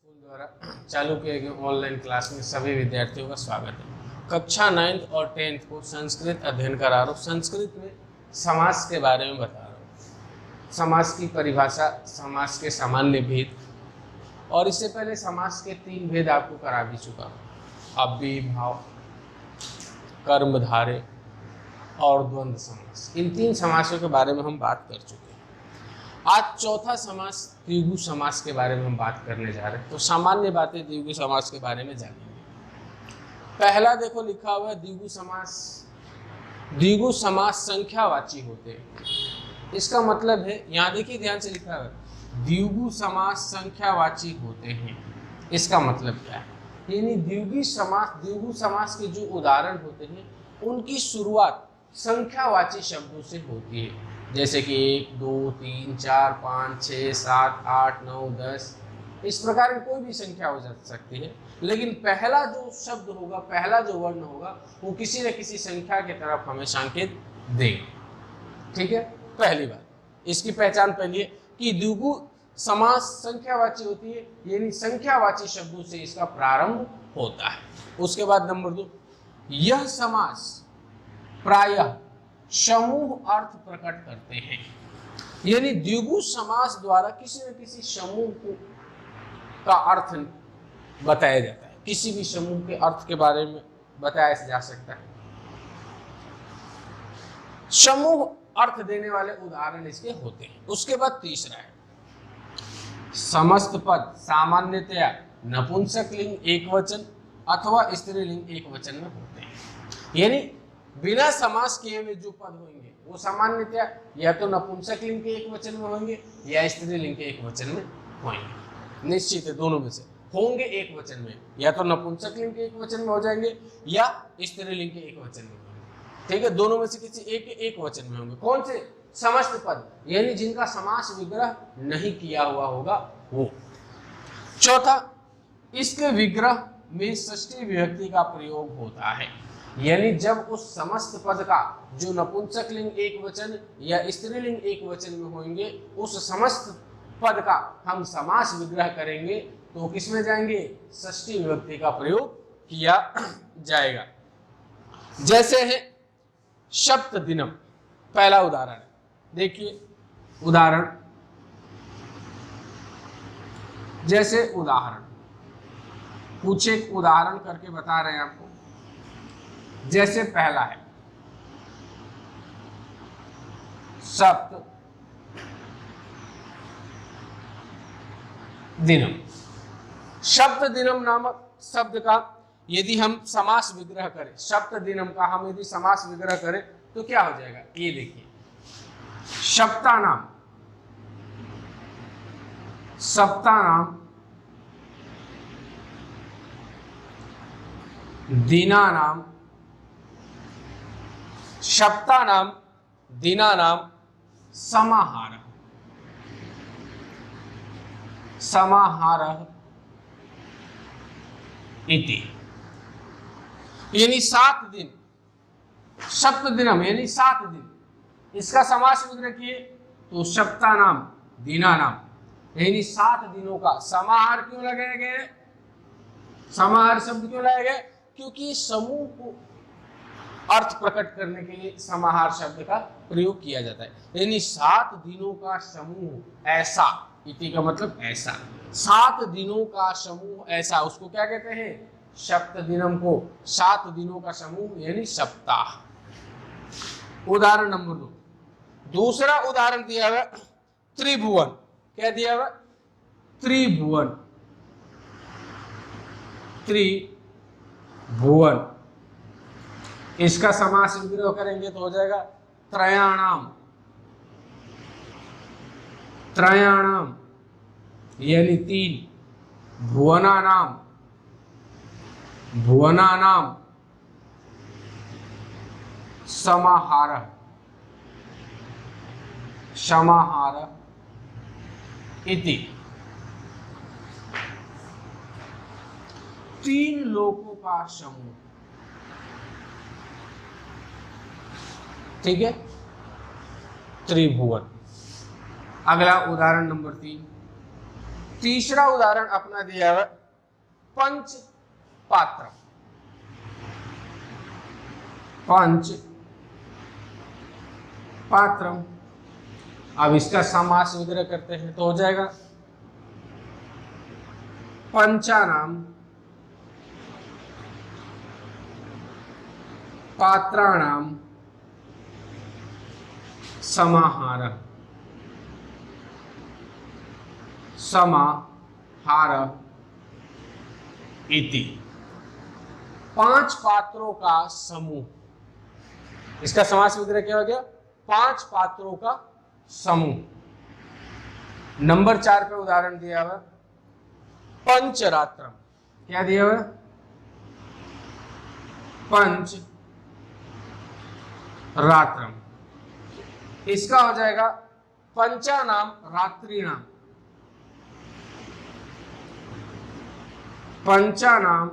School द्वारा चालू किए गए ऑनलाइन क्लास में सभी विद्यार्थियों का स्वागत है। कक्षा 9th और 10th को संस्कृत अध्ययन करा रहा हूँ। संस्कृत में समास के बारे में बता रहा हूँ। समास की परिभाषा, समास के सामान्य भेद, और इससे पहले समास के 3 भेद आपको करा भी चुका हूँ। अव्ययी भाव, कर्मधारय और द्वंद्व समास। इन 3 समासों के बारे में हम बात कर चुके हैं। आज चौथा समास द्विगु समास के बारे में हम बात करने जा रहे हैं। तो सामान्य बातें द्विगु समास के बारे में जानेंगे। पहला देखो लिखा हुआ है द्विगु समास। द्विगु समास संख्यावाची होते हैं। इसका मतलब है, यहाँ देखिए ध्यान से लिखा हुआ है, द्विगु समास संख्यावाची होते हैं। इसका मतलब क्या है? यानी द्विगु समास के जो उदाहरण होते हैं उनकी शुरुआत संख्यावाची शब्दों से होती है। जैसे कि 1, 2, 3, 4, 5, 6, 7, 8, 9, 10, इस प्रकार की कोई भी संख्या हो जा सकती है। लेकिन पहला जो शब्द होगा, पहला जो वर्ण होगा, वो किसी न किसी संख्या की तरफ हमें संकेत देगा। ठीक है, पहली बात इसकी पहचान पहली है कि द्विगु समास संख्यावाची होती है, यानी संख्यावाची शब्दों से इसका प्रारंभ होता है। उसके बाद नंबर 2, यह समास प्रायः समूह अर्थ प्रकट करते हैं। यानी द्विगु समास द्वारा किसी न किसी समूह का अर्थ बताया जाता है। किसी भी समूह के अर्थ के बारे में बताया जा सकता है। समूह अर्थ देने वाले उदाहरण इसके होते हैं। उसके बाद तीसरा है, समस्त पद सामान्यतया नपुंसक लिंग एकवचन अथवा स्त्रीलिंग एकवचन में होते हैं। यानी बिना समास किए हुए जो पद होंगे वो सामान्यतया या तो नपुंसक लिंग के एकवचन में होंगे या स्त्रीलिंग के एकवचन में होंगे। निश्चित है, दोनों में से होंगे एकवचन में, या तो नपुंसक लिंग के एकवचन में हो जाएंगे या स्त्रीलिंग के एकवचन में होंगे। ठीक है, दोनों में से किसी एक एकवचन में होंगे। कौन से? समस्त पद, यानी जिनका समास विग्रह नहीं किया हुआ होगा वो। चौथा, इसके विग्रह में षष्ठी विभक्ति का प्रयोग होता है। यानी जब उस समस्त पद का जो नपुंसक लिंग एकवचन या स्त्रीलिंग एकवचन में होंगे, उस समस्त पद का हम समास विग्रह करेंगे तो किसमें जाएंगे? षष्ठी विभक्ति का प्रयोग किया जाएगा। जैसे है सप्तदिनम, पहला उदाहरण है। देखिए उदाहरण, जैसे उदाहरण कुछ एक उदाहरण करके बता रहे हैं आपको। जैसे पहला है सप्त दिनम। सप्त दिनम नामक शब्द का यदि हम समास विग्रह करें, सप्त दिनम का हम यदि समास विग्रह करें तो क्या हो जाएगा? ये देखिए, सप्तानाम, सप्तानाम, दिनानाम, सप्तानाम, दिनानाम, समाहारः, समाहारः इति। यानी 7 दिन, सप्तदिनम यानी 7 दिन, इसका समास विग्रह किए तो सप्तानाम, दिनानाम, यानी 7 दिनों का समाहार क्यों लगाया गया? समाहार शब्द क्यों लाया गया? क्योंकि समूह को अर्थ प्रकट करने के लिए समाहार शब्द का प्रयोग किया जाता है। यानी 7 दिनों का समूह ऐसा, इति का मतलब ऐसा, 7 दिनों का समूह ऐसा, उसको क्या कहते हैं? सप्त दिनम को 7 दिनों का समूह यानी सप्ताह। उदाहरण नंबर 2, दूसरा उदाहरण दिया हुआ त्रिभुवन। क्या दिया हुआ? त्रिभुवन, त्रिभुवन। इसका समास विग्रह करेंगे तो हो जाएगा त्रयाणाम, त्रयाणाम यानी 3, भुवनानाम, भुवनानाम, समाहारः, समाहारः इति। 3 लोगों का समूह। ठीक है, त्रिभुवन। अगला उदाहरण नंबर 3, तीसरा उदाहरण अपना दिया हुआ पंच पात्र। पंच पात्रम। अब इसका समास विग्रह करते हैं तो हो जाएगा पंचानाम पात्राणाम समाहार। समाहार इति। 5 पात्रों का समूह। इसका समास विग्रह क्या हो गया? 5 पात्रों का समूह। नंबर 4 पे उदाहरण दिया हुआ पंचरात्रम। क्या दिया हुआ? पंच रात्रम। इसका हो जाएगा पंचानाम रात्रिनाम। पंचानाम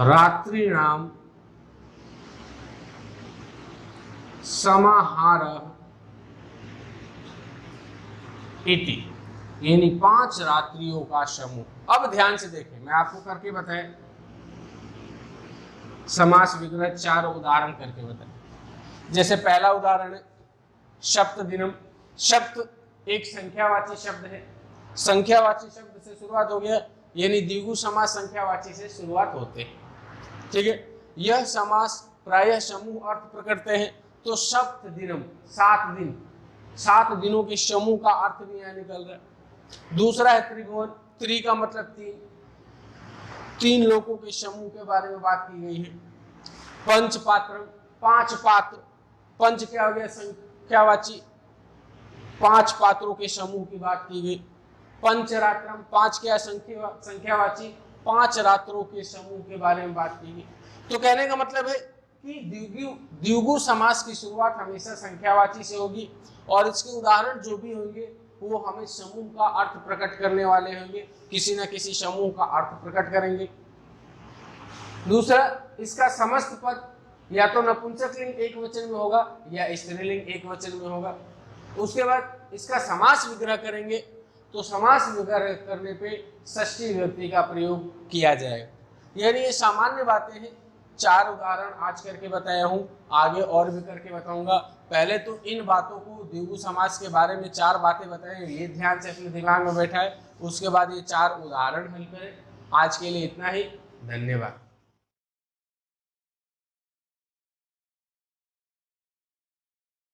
रात्रिनाम समाहार इति। यानी 5 रात्रियों का समूह। अब ध्यान से देखें, मैं आपको करके बताएं समास विग्रह 4 उदाहरण करके बताएं। जैसे पहला उदाहरण है सप्त दिनम। सप्त एक संख्यावाची शब्द है, संख्यावाची शब्द से शुरुआत हो गया, यानी द्विगु समास संख्यावाची से शुरुआत होते हैं। ठीक है, यह समास प्रायः समूह अर्थ प्रकटते हैं। तो सप्त दिनम 7 दिन, 7 दिनों के समूह का अर्थ भी यहाँ निकल रहा है। दूसरा है त्रिभुवन। त्रि का मतलब 3 लोगों के समूह के बारे में बात की गई है। पंच पात्र 5 पात्र। पंच क्या हो गया? संख्यावाची। 5 पात्रों के समूह की बात की गई। पंचरात्रम 5 क्या? संख्यावाची। 5 रात्रों के समूह के बारे में बात की गई। तो कहने का मतलब है कि द्विगु समास की शुरुआत हमेशा संख्यावाची से होगी और इसके उदाहरण जो भी होंगे वो हमें समूह का अर्थ प्रकट करने वाले होंगे, किसी न किसी समूह का अर्थ प्रकट करेंगे। दूसरा, इसका समस्त पद या तो नपुंसकलिंग एक वचन में होगा या स्त्रीलिंग एक वचन में होगा। उसके बाद इसका समास विग्रह करेंगे तो समास विग्रह करने पे षष्ठी विभक्ति का प्रयोग किया जाएगा। यानी ये सामान्य बातें हैं। 4 उदाहरण आज करके बताया हूँ, आगे और भी करके बताऊंगा। पहले तो इन बातों को द्विगु समास के बारे में 4 बातें बताएं, ये ध्यान से अपने दिमाग में बैठाएं। उसके बाद ये 4 उदाहरण हल करें। आज के लिए इतना ही। धन्यवाद।